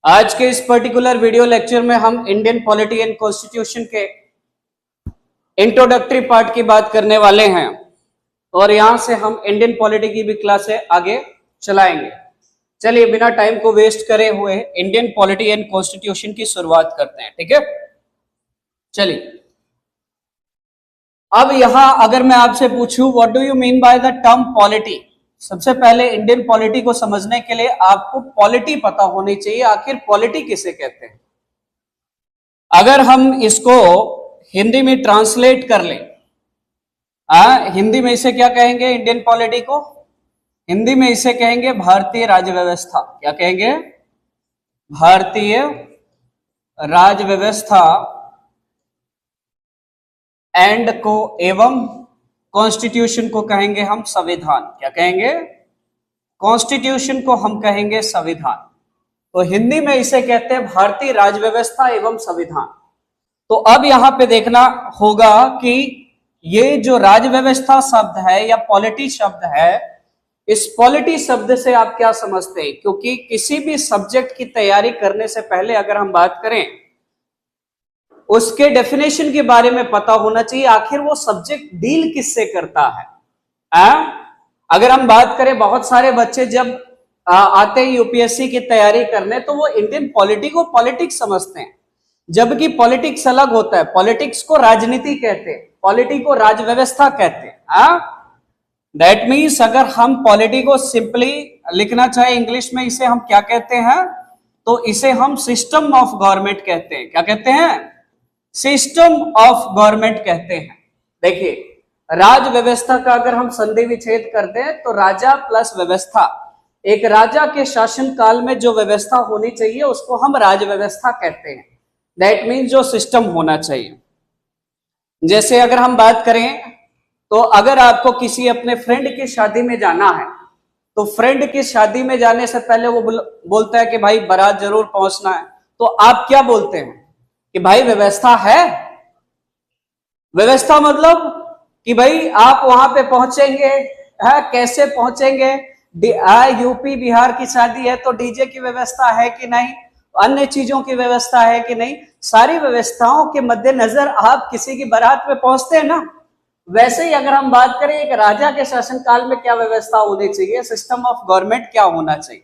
आज के इस पर्टिकुलर वीडियो लेक्चर में हम इंडियन पॉलिटी एंड कॉन्स्टिट्यूशन के इंट्रोडक्टरी पार्ट की बात करने वाले हैं और यहां से हम इंडियन पॉलिटी की भी क्लासें आगे चलाएंगे। चलिए बिना टाइम को वेस्ट करे हुए इंडियन पॉलिटी एंड कॉन्स्टिट्यूशन की शुरुआत करते हैं। ठीक है, चलिए अब यहां अगर मैं आपसे पूछूं what do you mean by the term polity, सबसे पहले इंडियन पॉलिटी को समझने के लिए आपको पॉलिटी पता होनी चाहिए। आखिर पॉलिटी किसे कहते हैं? अगर हम इसको हिंदी में ट्रांसलेट कर लें, हिंदी में इसे क्या कहेंगे? इंडियन पॉलिटी को हिंदी में इसे कहेंगे भारतीय राज्य व्यवस्था। क्या कहेंगे? भारतीय राज्य व्यवस्था एंड को एवं कॉन्स्टिट्यूशन को कहेंगे हम संविधान। क्या कहेंगे? कॉन्स्टिट्यूशन को हम कहेंगे संविधान। तो हिंदी में इसे कहते हैं भारतीय राज्य व्यवस्था एवं संविधान। तो अब यहां पे देखना होगा कि ये जो राज्य व्यवस्था शब्द है या पॉलिटी शब्द है, इस पॉलिटी शब्द से आप क्या समझते हैं? क्योंकि किसी भी सब्जेक्ट की तैयारी करने से पहले अगर हम बात करें, उसके डेफिनेशन के बारे में पता होना चाहिए, आखिर वो सब्जेक्ट डील किससे करता है। अगर हम बात करें, बहुत सारे बच्चे जब आते हैं यूपीएससी की तैयारी करने तो वो इंडियन पॉलिटी को पॉलिटिक्स समझते हैं, जबकि पॉलिटिक्स अलग होता है। पॉलिटिक्स को राजनीति कहते हैं, पॉलिटी को राज व्यवस्था कहते हैं। दैट मीन्स अगर हम पॉलिटी को सिंपली लिखना चाहे इंग्लिश में, इसे हम क्या कहते हैं? तो इसे हम सिस्टम ऑफ गवर्नमेंट कहते हैं। क्या कहते हैं? सिस्टम ऑफ गवर्नमेंट कहते हैं। देखिए, राज व्यवस्था का अगर हम संधि विच्छेद करते हैं तो राजा प्लस व्यवस्था, एक राजा के शासन काल में जो व्यवस्था होनी चाहिए उसको हम राज व्यवस्था कहते हैं। दैट मीन्स जो सिस्टम होना चाहिए। जैसे अगर हम बात करें तो अगर आपको किसी अपने फ्रेंड की शादी में जाना है तो फ्रेंड की शादी में जाने से पहले वो बोलता है कि भाई बारात जरूर पहुंचना है, तो आप क्या बोलते हैं कि भाई व्यवस्था है? व्यवस्था मतलब कि भाई आप वहां पे पहुंचेंगे, कैसे पहुंचेंगे? यूपी बिहार की शादी है तो डीजे की व्यवस्था है कि नहीं, अन्य चीजों की व्यवस्था है कि नहीं, सारी व्यवस्थाओं के मद्देनजर आप किसी की बारात में पहुंचते हैं ना। वैसे ही अगर हम बात करें एक राजा के शासन काल में क्या व्यवस्था होनी चाहिए, सिस्टम ऑफ गवर्नमेंट क्या होना चाहिए,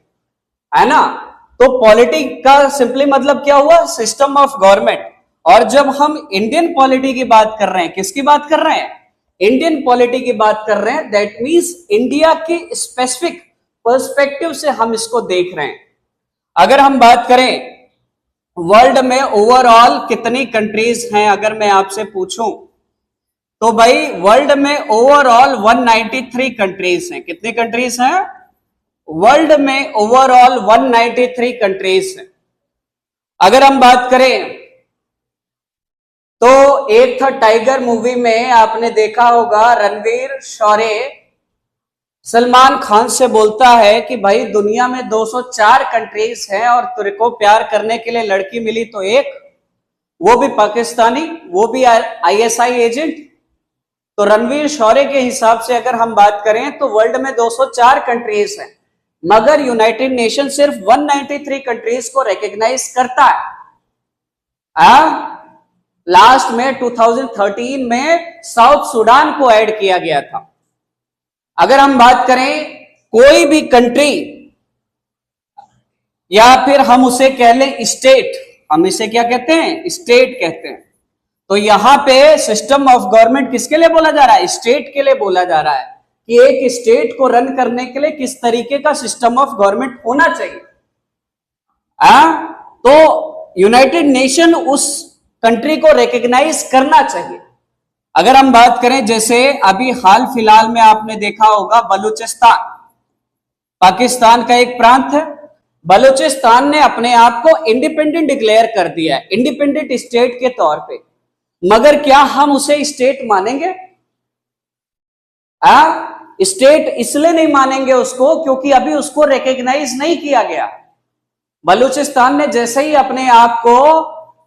है ना। तो पॉलिटी का सिंपली मतलब क्या हुआ? System of government. और जब हम इंडियन पॉलिटी की बात कर रहे हैं, किसकी बात कर रहे हैं? इंडियन पॉलिटी की बात कर रहे हैं। दैट मींस इंडिया की स्पेसिफिक पर्सपेक्टिव से हम इसको देख रहे हैं। अगर हम बात करें वर्ल्ड में ओवरऑल कितनी कंट्रीज हैं, अगर मैं आपसे पूछूं तो भाई वर्ल्ड में ओवरऑल 193 कंट्रीज हैं। कितनी कंट्रीज हैं? वर्ल्ड में ओवरऑल 193 कंट्रीज हैं। अगर हम बात करें तो एक था टाइगर मूवी में आपने देखा होगा, रणवीर शौर्य सलमान खान से बोलता है कि भाई दुनिया में 204 कंट्रीज हैं और तेरे को प्यार करने के लिए लड़की मिली तो एक, वो भी पाकिस्तानी, वो भी आईएसआई एजेंट। तो रणवीर शौर्य के हिसाब से अगर हम बात करें तो वर्ल्ड में 204 कंट्रीज हैं, मगर यूनाइटेड नेशन सिर्फ 193 कंट्रीज को रिकॉग्नाइज करता है। लास्ट में 2013 में साउथ सूडान को ऐड किया गया था। अगर हम बात करें कोई भी कंट्री या फिर हम उसे कह लें स्टेट, हम इसे क्या कहते हैं? स्टेट कहते हैं। तो यहां पे सिस्टम ऑफ गवर्नमेंट किसके लिए बोला जा रहा है? स्टेट के लिए बोला जा रहा है कि एक स्टेट को रन करने के लिए किस तरीके का सिस्टम ऑफ गवर्नमेंट होना चाहिए। तो यूनाइटेड नेशन उस कंट्री को रिकॉग्नाइज करना चाहिए। अगर हम बात करें, जैसे अभी हाल फिलहाल में आपने देखा होगा बलूचिस्तान, पाकिस्तान का एक प्रांत है, बलूचिस्तान ने अपने आप को इंडिपेंडेंट डिक्लेयर कर दिया है, इंडिपेंडेंट स्टेट के तौर पे। मगर क्या हम उसे स्टेट मानेंगे? स्टेट इसलिए नहीं मानेंगे उसको क्योंकि अभी उसको रिकॉग्नाइज नहीं किया गया। बलूचिस्तान ने जैसे ही अपने आप को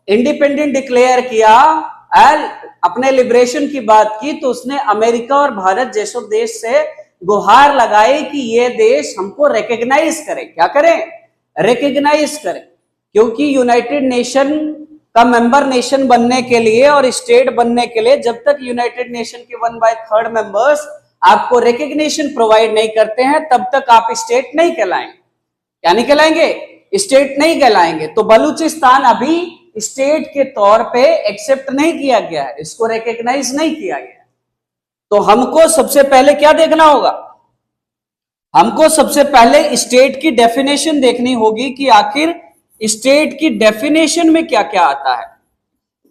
इंडिपेंडेंट डिक्लेयर किया, अपने लिबरेशन की बात की, तो उसने अमेरिका और भारत जैसे देश से गुहार लगाई कि ये देश हमको रिकॉग्नाइज करे। क्या करें? रिकॉग्नाइज करें। क्योंकि यूनाइटेड नेशन का मेंबर नेशन बनने के लिए और स्टेट बनने के लिए जब तक यूनाइटेड नेशन के 1/3 मेंबर्स आपको रिकग्निशन प्रोवाइड नहीं करते हैं तब तक आप स्टेट नहीं कहलाएंगे। क्या नहीं कहलाएंगे? स्टेट नहीं कहलाएंगे। तो बलूचिस्तान अभी स्टेट के तौर पे एक्सेप्ट नहीं किया गया है, इसको रिकग्नाइज नहीं किया गया। तो हमको सबसे पहले क्या देखना होगा? हमको सबसे पहले स्टेट की डेफिनेशन देखनी होगी कि आखिर स्टेट की डेफिनेशन में क्या क्या आता है।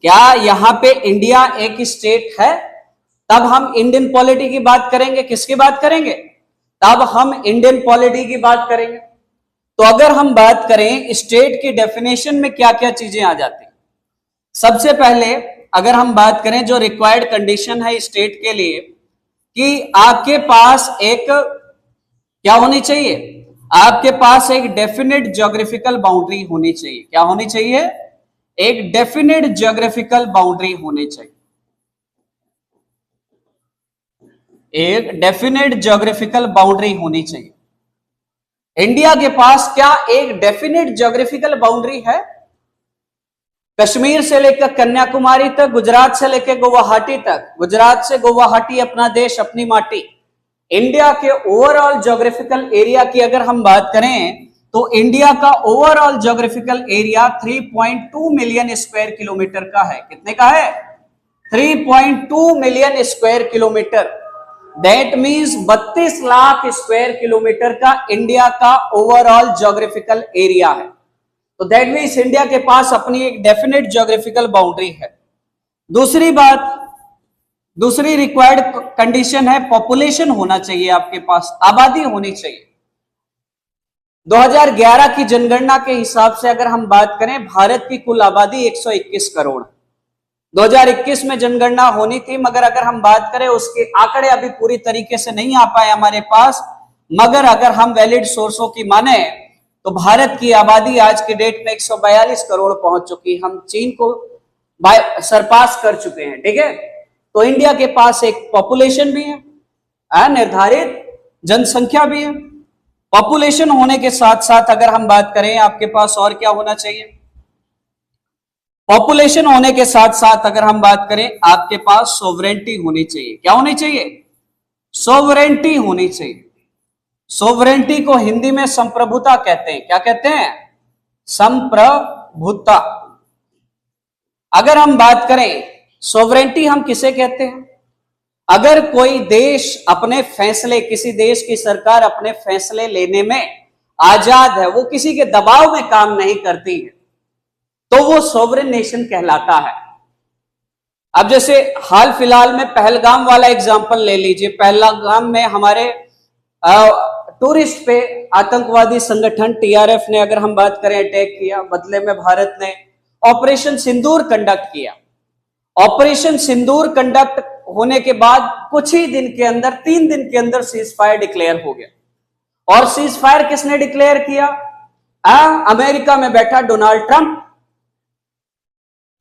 क्या यहां पे इंडिया एक स्टेट है? तब हम इंडियन पॉलिटी की बात करेंगे। किसकी बात करेंगे? तब हम इंडियन पॉलिटी की बात करेंगे। तो अगर हम बात करें स्टेट की डेफिनेशन में क्या क्या चीजें आ जाती हैं, सबसे पहले अगर हम बात करें जो रिक्वायर्ड कंडीशन है स्टेट के लिए कि आपके पास एक क्या होनी चाहिए? आपके पास एक डेफिनेट ज्योग्राफिकल बाउंड्री होनी चाहिए। क्या होनी चाहिए? एक डेफिनेट ज्योग्राफिकल बाउंड्री होनी चाहिए। एक डेफिनेट ज्योग्राफिकल बाउंड्री होनी चाहिए। इंडिया के पास क्या एक डेफिनेट ज्योग्राफिकल बाउंड्री है? कश्मीर से लेकर कन्याकुमारी तक, गुजरात से लेकर गुवाहाटी तक, गुजरात से गुवाहाटी अपना देश अपनी माटी। इंडिया के ओवरऑल ज्योग्राफिकल एरिया की अगर हम बात करें तो इंडिया का overall geographical area 3.2 million square kilometre का है। कितने का है? 3.2 million square kilometre. That means 32 lakh square kilometre का इंडिया का ओवरऑल ज्योग्राफिकल एरिया है। तो दैट मीन्स इंडिया के पास अपनी एक डेफिनेट ज्योग्राफिकल बाउंड्री है। दूसरी बात, दूसरी रिक्वायर्ड कंडीशन है पॉपुलेशन होना चाहिए, आपके पास आबादी होनी चाहिए। 2011 की जनगणना के हिसाब से अगर हम बात करें भारत की कुल आबादी 121 करोड़। 2021 में जनगणना होनी थी, मगर अगर हम बात करें उसके आंकड़े अभी पूरी तरीके से नहीं आ पाए हमारे पास। मगर अगर हम वैलिड सोर्सों की माने तो भारत की आबादी आज की डेट में 142 करोड़ पहुंच चुकी। हम चीन को सरपास कर चुके हैं। ठीक है, तो इंडिया के पास एक पॉपुलेशन भी है, निर्धारित जनसंख्या भी है। पॉपुलेशन होने के साथ साथ अगर हम बात करें आपके पास और क्या होना चाहिए? पॉपुलेशन होने के साथ साथ अगर हम बात करें आपके पास सोवरेंटी होनी चाहिए। क्या होनी चाहिए? सोवरेंटी होनी चाहिए। सोवरेंटी को हिंदी में संप्रभुता कहते हैं। क्या कहते हैं? संप्रभुता। अगर हम बात करें सोवरेंटी हम किसे कहते हैं? अगर कोई देश अपने फैसले, किसी देश की सरकार अपने फैसले लेने में आजाद है, वो किसी के दबाव में काम नहीं करती है, तो वो सोवरेन नेशन कहलाता है। अब जैसे हाल फिलहाल में पहलगाम वाला एग्जांपल ले लीजिए। पहलगाम में हमारे टूरिस्ट पे आतंकवादी संगठन टीआरएफ ने अगर हम बात करें अटैक किया, बदले में भारत ने ऑपरेशन सिंदूर कंडक्ट किया। ऑपरेशन सिंदूर कंडक्ट होने के बाद कुछ ही दिन के अंदर, 3 दिन के अंदर सीज फायर डिक्लेयर हो गया। और सीज फायर किसने डिक्लेयर किया? अमेरिका में बैठा डोनाल्ड ट्रंप।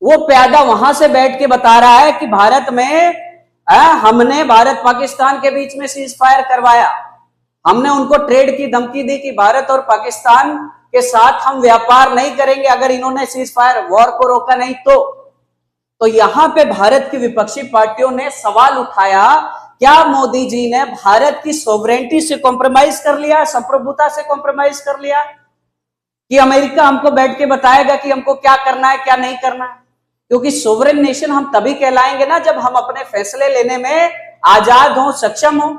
वो प्यादा वहां से बैठ के बता रहा है कि भारत में हमने भारत पाकिस्तान के बीच में सीज फायर करवाया। हमने उनको ट्रेड की धमकी दी कि भारत और पाकिस्तान के साथ हम व्यापार नहीं करेंगे अगर इन्होंने सीज फायर वॉर को रोका नहीं तो यहां पे भारत की विपक्षी पार्टियों ने सवाल उठाया, क्या मोदी जी ने भारत की सोवरेंटी से कॉम्प्रोमाइज कर लिया, संप्रभुता से कॉम्प्रोमाइज कर लिया, कि अमेरिका हमको बैठ के बताएगा कि हमको क्या करना है क्या नहीं करना है? क्योंकि सोवरेन नेशन हम तभी कहलाएंगे ना जब हम अपने फैसले लेने में आजाद हो, सक्षम हो।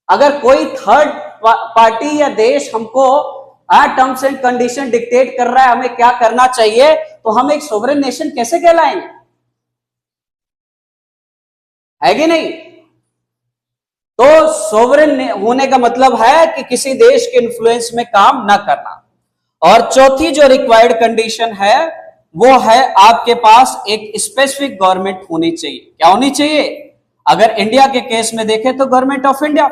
अगर कोई थर्ड पार्टी या देश हमको टर्म्स एंड कंडीशन डिक्टेट कर रहा है हमें क्या करना चाहिए, तो हम एक सोवरेन नेशन कैसे कहलाएंगे? है कि नहीं? तो सोवरेन होने का मतलब है कि किसी देश के इन्फ्लुएंस में काम ना करना। और चौथी जो रिक्वायर्ड कंडीशन है वो है आपके पास एक स्पेसिफिक गवर्नमेंट होनी चाहिए। क्या होनी चाहिए? अगर इंडिया के केस में देखें तो गवर्नमेंट ऑफ इंडिया,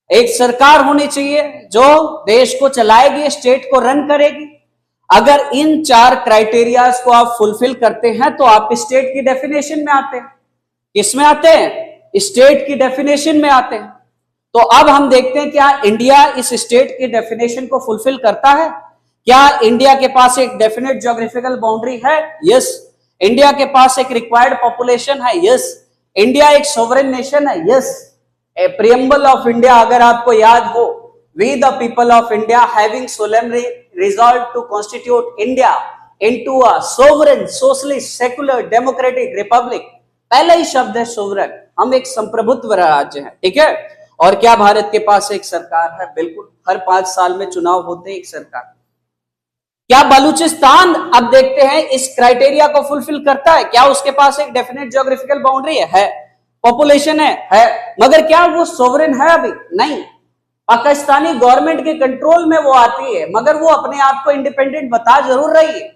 एक सरकार होनी चाहिए जो देश को चलाएगी, स्टेट को रन करेगी। अगर इन 4 क्राइटेरियाज को आप फुलफिल करते हैं तो आप स्टेट की डेफिनेशन में आते हैं। किसमें आते हैं? स्टेट की डेफिनेशन में आते हैं। तो अब हम देखते हैं क्या इंडिया इस स्टेट की डेफिनेशन को फुलफिल करता है? क्या इंडिया के पास एक डेफिनेट ज्योग्राफिकल बाउंड्री है? यस। इंडिया के पास एक रिक्वायर्ड पॉपुलेशन है? यस। इंडिया एक सोवरेन नेशन है? Yes. A preamble of India अगर आपको याद हो, we the people of India having solemnly resolved to constitute India into a sovereign socialist secular democratic republic, पहला ही शब्द है सोवरेन, हम एक संप्रभुत्व राज्य है, ठीक है। और क्या भारत के पास एक सरकार है? बिल्कुल, हर 5 साल में चुनाव होते हैं एक सरकार। क्या बलूचिस्तान, अब देखते हैं, इस क्राइटेरिया को फुलफिल करता है? क्या उसके पास एक डेफिनेट ज्योग्राफिकल बाउंड्री है? पॉपुलेशन है, मगर क्या वो सोवरेन है? अभी नहीं। पाकिस्तानी गवर्नमेंट के कंट्रोल में वो आती है, मगर वो अपने आप को इंडिपेंडेंट बता जरूर रही है,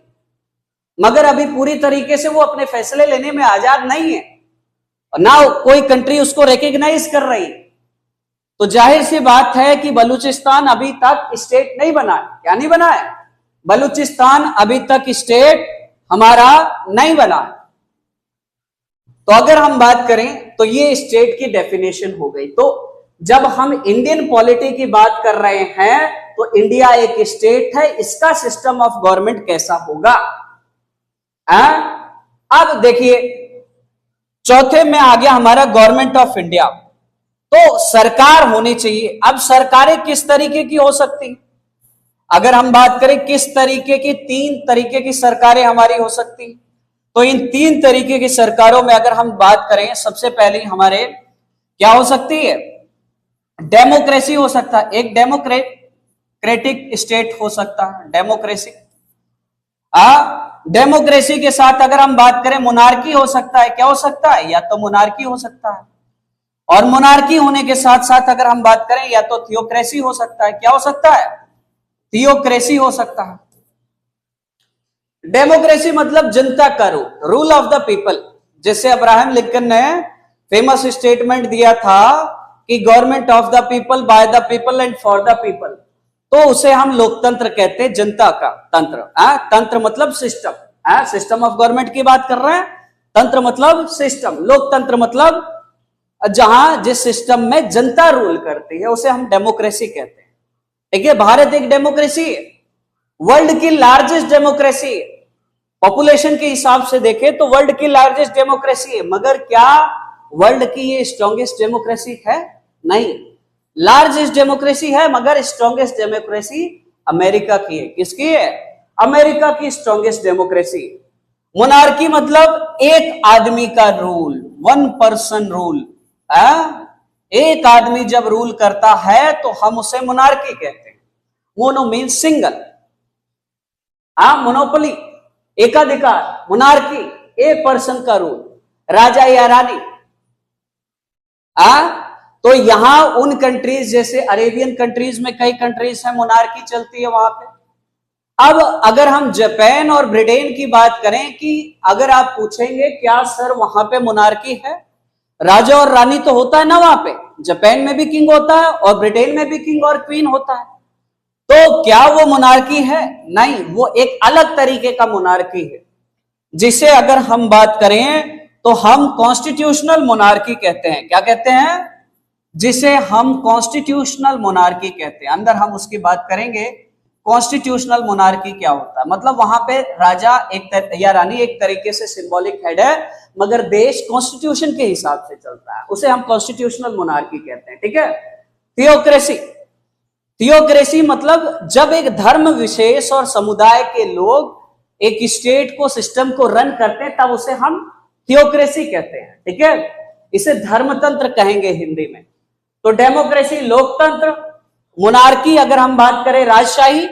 मगर अभी पूरी तरीके से वो अपने फैसले लेने में आजाद नहीं है, ना कोई कंट्री उसको रिकॉग्नाइज कर रही। तो जाहिर सी बात है कि बलूचिस्तान अभी तक स्टेट नहीं बना है। क्या नहीं बना है? बलूचिस्तान अभी तक स्टेट हमारा नहीं बना। तो अगर हम बात करें तो ये स्टेट की डेफिनेशन हो गई। तो जब हम इंडियन पॉलिटी की बात कर रहे हैं तो इंडिया एक स्टेट है, इसका सिस्टम ऑफ गवर्नमेंट कैसा होगा? अब देखिए, चौथे में आ गया हमारा गवर्नमेंट ऑफ इंडिया। तो सरकार होनी चाहिए। अब सरकारें किस तरीके की हो सकती? अगर हम बात करें किस तरीके की, 3 तरीके की सरकारें हमारी हो सकती। तो इन 3 तरीके की सरकारों में अगर हम बात करें, सबसे पहले हमारे क्या हो सकती है? डेमोक्रेसी हो सकता है, एक डेमोक्रेटिक स्टेट हो सकता है, डेमोक्रेसी। डेमोक्रेसी के साथ अगर हम बात करें मोनार्की हो सकता है। क्या हो सकता है? या तो मोनार्की हो सकता है, और मोनार्की होने के साथ साथ अगर हम बात करें या तो थियोक्रेसी हो सकता है। क्या हो सकता है? थियोक्रेसी हो सकता है। डेमोक्रेसी मतलब जनता का रूल ऑफ द पीपल। जैसे अब्राहम लिंकन ने फेमस स्टेटमेंट दिया था कि government of the people, by the people and for the people, तो उसे हम लोकतंत्र कहते हैं, जनता का तंत्र। तंत्र मतलब सिस्टम, सिस्टम ऑफ गवर्नमेंट की बात कर रहे हैं। तंत्र मतलब सिस्टम, लोकतंत्र मतलब जहां जिस सिस्टम में जनता रूल करती है उसे हम डेमोक्रेसी कहते हैं। देखिए, भारत एक डेमोक्रेसी है, वर्ल्ड की लार्जेस्ट डेमोक्रेसी है। पॉपुलेशन के हिसाब से देखें तो वर्ल्ड की लार्जेस्ट डेमोक्रेसी है, मगर क्या वर्ल्ड की ये स्ट्रॉन्गेस्ट डेमोक्रेसी है? नहीं। लार्जेस्ट डेमोक्रेसी है, मगर स्ट्रॉन्गेस्ट डेमोक्रेसी अमेरिका की है। किसकी है? अमेरिका की स्ट्रॉन्गेस्ट डेमोक्रेसी। मोनार्की मतलब एक आदमी का रूल, 1 पर्सन रूल। एक आदमी जब रूल करता है तो हम उसे मोनार्की कहते हैं। मोनो मीन्स सिंगल, मोनोपोली एकाधिकार, मोनार्की एक पर्सन का रूल, राजा या रानी। तो यहां उन कंट्रीज जैसे अरेबियन कंट्रीज में कई कंट्रीज है मोनार्की चलती है वहां पे। अब अगर हम जापान और ब्रिटेन की बात करें कि अगर आप पूछेंगे क्या सर वहां पे मोनार्की है, राजा और रानी तो होता है ना वहां पे, जापान में भी किंग होता है और ब्रिटेन में भी किंग और क्वीन होता है, तो क्या वो मोनार्की है? नहीं, वो एक अलग तरीके का मोनार्की है, जिसे अगर हम बात करें तो हम कॉन्स्टिट्यूशनल मोनार्की कहते हैं। क्या कहते हैं? जिसे हम कॉन्स्टिट्यूशनल मोनार्की कहते हैं। अंदर हम उसकी बात करेंगे कॉन्स्टिट्यूशनल मोनार्की क्या होता है। मतलब वहां पे राजा या रानी एक तरीके से सिंबॉलिक हेड है, मगर देश कॉन्स्टिट्यूशन के हिसाब से चलता है, उसे हम कॉन्स्टिट्यूशनल मोनार्की कहते हैं। ठीक है। थियोक्रेसी, थियोक्रेसी मतलब जब एक धर्म विशेष और समुदाय के लोग एक स्टेट को, सिस्टम को रन करते हैं, तब उसे हम थियोक्रेसी कहते हैं। ठीक है। इसे धर्मतंत्र कहेंगे हिंदी में। तो डेमोक्रेसी लोकतंत्र, मोनार्की अगर हम बात करें राजशाही,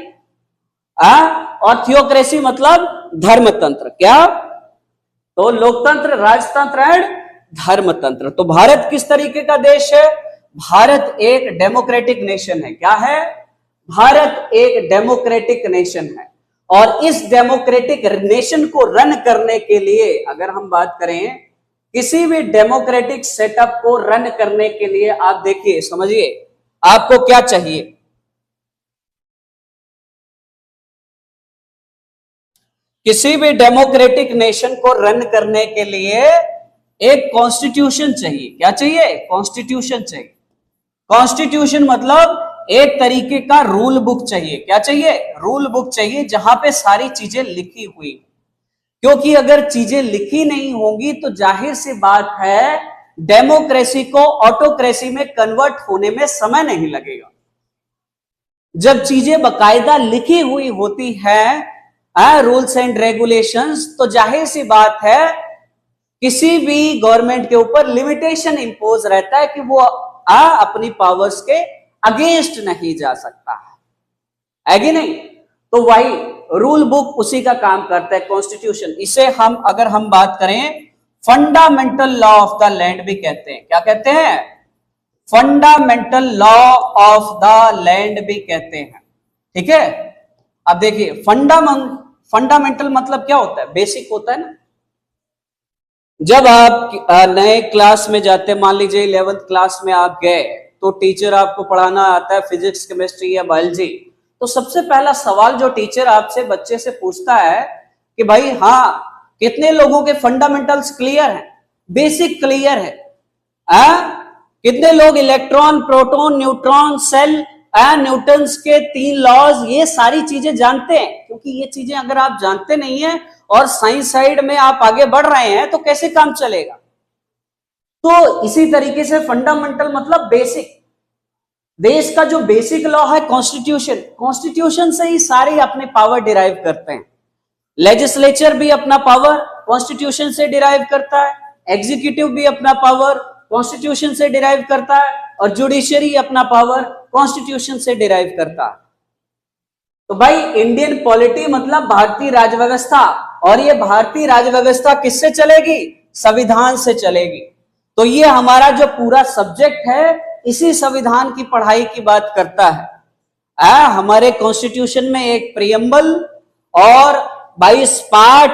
और थियोक्रेसी मतलब धर्मतंत्र। क्या? तो लोकतंत्र, राजतंत्र एंड धर्मतंत्र। तो भारत किस तरीके का देश है? भारत एक डेमोक्रेटिक नेशन है। क्या है? भारत एक डेमोक्रेटिक नेशन है, और इस डेमोक्रेटिक नेशन को रन करने के लिए अगर हम बात करें, किसी भी डेमोक्रेटिक सेटअप को रन करने के लिए आप देखिए, समझिए आपको क्या चाहिए। किसी भी डेमोक्रेटिक नेशन को रन करने के लिए एक कॉन्स्टिट्यूशन चाहिए। क्या चाहिए? कॉन्स्टिट्यूशन चाहिए। कॉन्स्टिट्यूशन मतलब एक तरीके का रूल बुक चाहिए। क्या चाहिए? रूल बुक चाहिए, जहां पे सारी चीजें लिखी हुई। क्योंकि अगर चीजें लिखी नहीं होंगी तो जाहिर सी बात है डेमोक्रेसी को ऑटोक्रेसी में कन्वर्ट होने में समय नहीं लगेगा। जब चीजें बकायदा लिखी हुई होती है रूल्स एंड रेगुलेशंस, तो जाहिर सी बात है किसी भी गवर्नमेंट के ऊपर लिमिटेशन इंपोज रहता है कि वो अपनी पावर्स के अगेंस्ट नहीं जा सकता है कि नहीं। तो वही रूल बुक उसी का काम करता है, कॉन्स्टिट्यूशन। इसे अगर हम बात करें fundamental law of the land भी कहते हैं। क्या कहते हैं? Fundamental law of the land भी कहते हैं। ठीक है, अब देखिए फंडामेंटल मतलब क्या होता है? बेसिक होता है ना। जब आप नए क्लास में जाते, मान लीजिए 11th क्लास में आप गए, तो टीचर आपको पढ़ाना आता है फिजिक्स, केमिस्ट्री या बायोलॉजी, तो सबसे पहला सवाल जो टीचर आपसे बच्चे से पूछता है कि भाई हाँ, कितने लोगों के फंडामेंटल्स क्लियर हैं, बेसिक क्लियर है? कितने लोग electron, proton, neutron, cell, Newton's के 3 लॉज, ये सारी चीजें जानते हैं? क्योंकि ये चीजें अगर आप जानते नहीं है और साइंस साइड में आप आगे बढ़ रहे हैं तो कैसे काम चलेगा? तो इसी तरीके से फंडामेंटल मतलब बेसिक। देश का जो बेसिक लॉ है कॉन्स्टिट्यूशन, कॉन्स्टिट्यूशन से ही सारे अपने पावर डिराइव करते हैं। लेजिस्लेचर भी अपना पावर कॉन्स्टिट्यूशन से डिराइव करता है, एग्जीक्यूटिव भी अपना पावर कॉन्स्टिट्यूशन से डिराइव करता है, और जुडिशियरी अपना पावर कॉन्स्टिट्यूशन से डिराइव करता है। तो भाई इंडियन पॉलिटी मतलब भारतीय राजव्यवस्था, और ये भारतीय राजव्यवस्था किससे चलेगी? संविधान से चलेगी। तो ये हमारा जो पूरा सब्जेक्ट है इसी संविधान की पढ़ाई की बात करता है। हमारे कॉन्स्टिट्यूशन में एक प्रियम्बल और 22 पार्ट,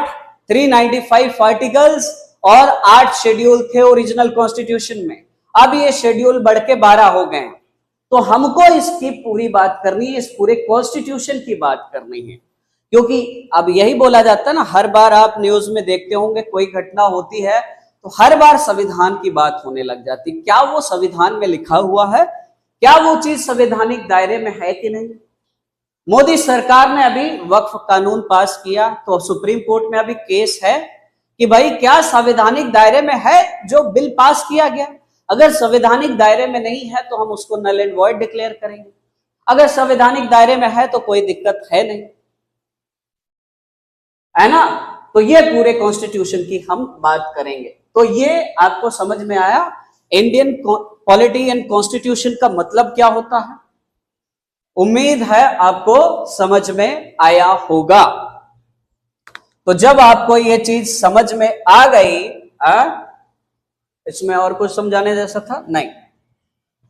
395 आर्टिकल्स और 8 शेड्यूल थे ओरिजिनल कॉन्स्टिट्यूशन में। अब ये शेड्यूल बढ़ के 12 हो गए। तो हमको इसकी पूरी बात करनी है, इस पूरे कॉन्स्टिट्यूशन की बात करनी है। क्योंकि अब यही बोला जाता है ना, हर बार आप न्यूज में देखते होंगे कोई घटना होती है तो हर बार संविधान की बात होने लग जाती। क्या वो संविधान में लिखा हुआ है? क्या वो चीज संवैधानिक दायरे में है कि नहीं? मोदी सरकार ने अभी वक्फ कानून पास किया, तो सुप्रीम कोर्ट में अभी केस है कि भाई क्या संवैधानिक दायरे में है जो बिल पास किया गया? अगर संवैधानिक दायरे में नहीं है तो हम उसको नल एंड वॉइड डिक्लेयर करेंगे। अगर संवैधानिक दायरे में है तो कोई दिक्कत है नहीं, है ना। तो ये पूरे कॉन्स्टिट्यूशन की हम बात करेंगे। तो ये आपको समझ में आया इंडियन पॉलिटी एंड कॉन्स्टिट्यूशन का मतलब क्या होता है? उम्मीद है आपको समझ में आया होगा। तो जब आपको ये चीज समझ में आ गई, इसमें और कुछ समझाने जैसा था नहीं।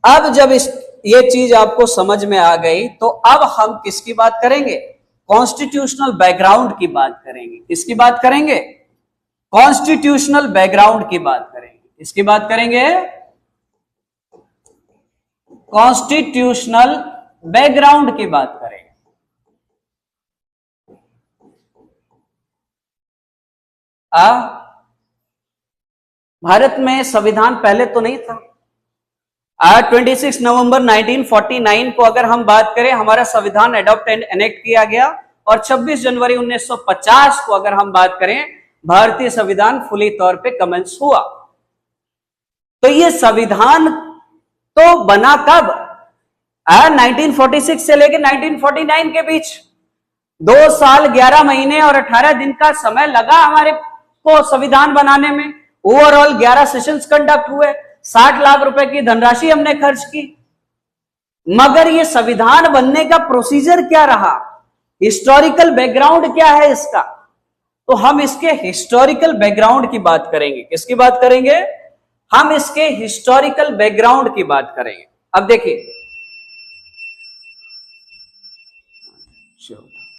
अब जब ये चीज आपको समझ में आ गई तो अब हम किसकी बात करेंगे? कॉन्स्टिट्यूशनल बैकग्राउंड की बात करेंगे। किसकी बात करेंगे? कॉन्स्टिट्यूशनल बैकग्राउंड की बात करेंगे। इसकी बात करेंगे कॉन्स्टिट्यूशनल बैकग्राउंड की बात करेंगे। भारत में संविधान पहले तो नहीं था। 26 नवंबर 1949 को अगर हम बात करें, हमारा संविधान एडॉप्ट एंड एनेक्ट किया गया, और 26 जनवरी 1950 को अगर हम बात करें, भारतीय संविधान फुली तौर पे कमेंस हुआ। तो ये संविधान तो बना कब? 1946 से लेकर 1949 के बीच 2 साल 11 महीने और 18 दिन का समय लगा हमारे को संविधान बनाने में। ओवरऑल 11 सेशंस कंडक्ट हुए, 60 लाख रुपए की धनराशि हमने खर्च की। मगर ये संविधान बनने का प्रोसीजर क्या रहा? हिस्टोरिकल बैकग्राउंड क्या है इसका? तो हम इसके हिस्टोरिकल बैकग्राउंड की बात करेंगे। किसकी बात करेंगे? हम इसके हिस्टोरिकल बैकग्राउंड की बात करेंगे। अब देखिए,